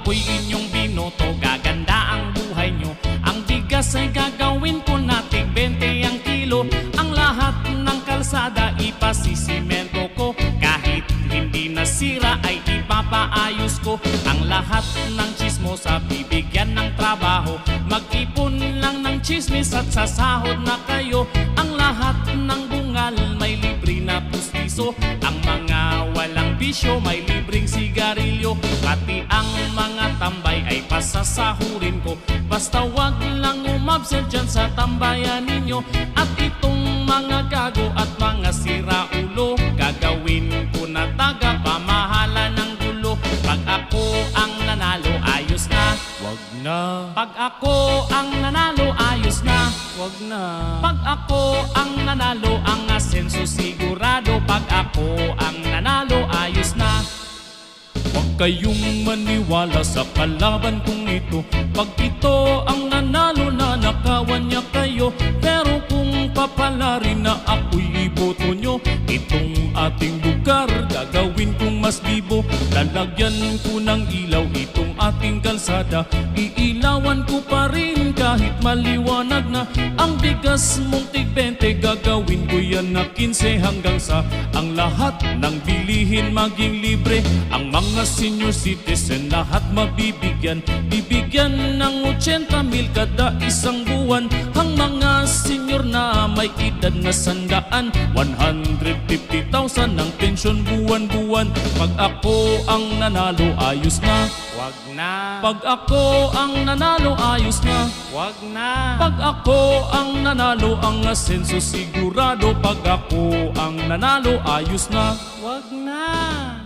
ako'y inyong binoto, gaganda ang buhay nyo. Ang bigas ay gagawin ko na tig 20 ang kilo. Ang lahat ng kalsada ipasisimento ko, kahit hindi nasira ay ipapaayos ko. Ang lahat ng chismosa bibigyan ng trabaho, mag-ipon lang ng chismis at sasahod na kayo. Ang lahat ng bungal may libre na pustiso, ang mga walang bisyo may libreng sigarilyo. Pati ang mga tambay ay pasasahurin ko, basta wag lang umabsent dyan sa tambayan ninyo. At itong mga gago at mga siraulo, gagawin ko na taga pamahala ng gulo. Pag ako ang nanalo, ayos na, Wag na, pag ako ang nanalo, ayos na. wag na. Pag ako ang nanalo, ang asenso sigurado. Pag ako ang nanalo, ayos na. Huwag kayong maniwala sa kalaban kong ito. Pag ito ang nanalo, nanakawan niya kayo. Pero kung papalarin na ako'y iboto nyo, itong ating lugar gagawin kong mas bibo. Lalagyan ko ng ilaw itong ating kalsada, iilawan ko pa rin kahit maliwanag na. Ang bigas mong tig 20, gagawin ko yan na 15 hanggang sa ang lahat ng bilihin maging libre. Ang mga senior citizen lahat mabibigyan, bibigyan ng 80,000 kada isang buwan. Ang mga senior na may edad na 100, 150,000 ang pensyon buwan-buwan. Pag ako ang nanalo, ayos na. Wag na, Pag ako ang nanalo, ayos na. wag na. Pag ako ang nanalo, ang asenso sigurado. Pag ako ang nanalo, ayos na. Wag na.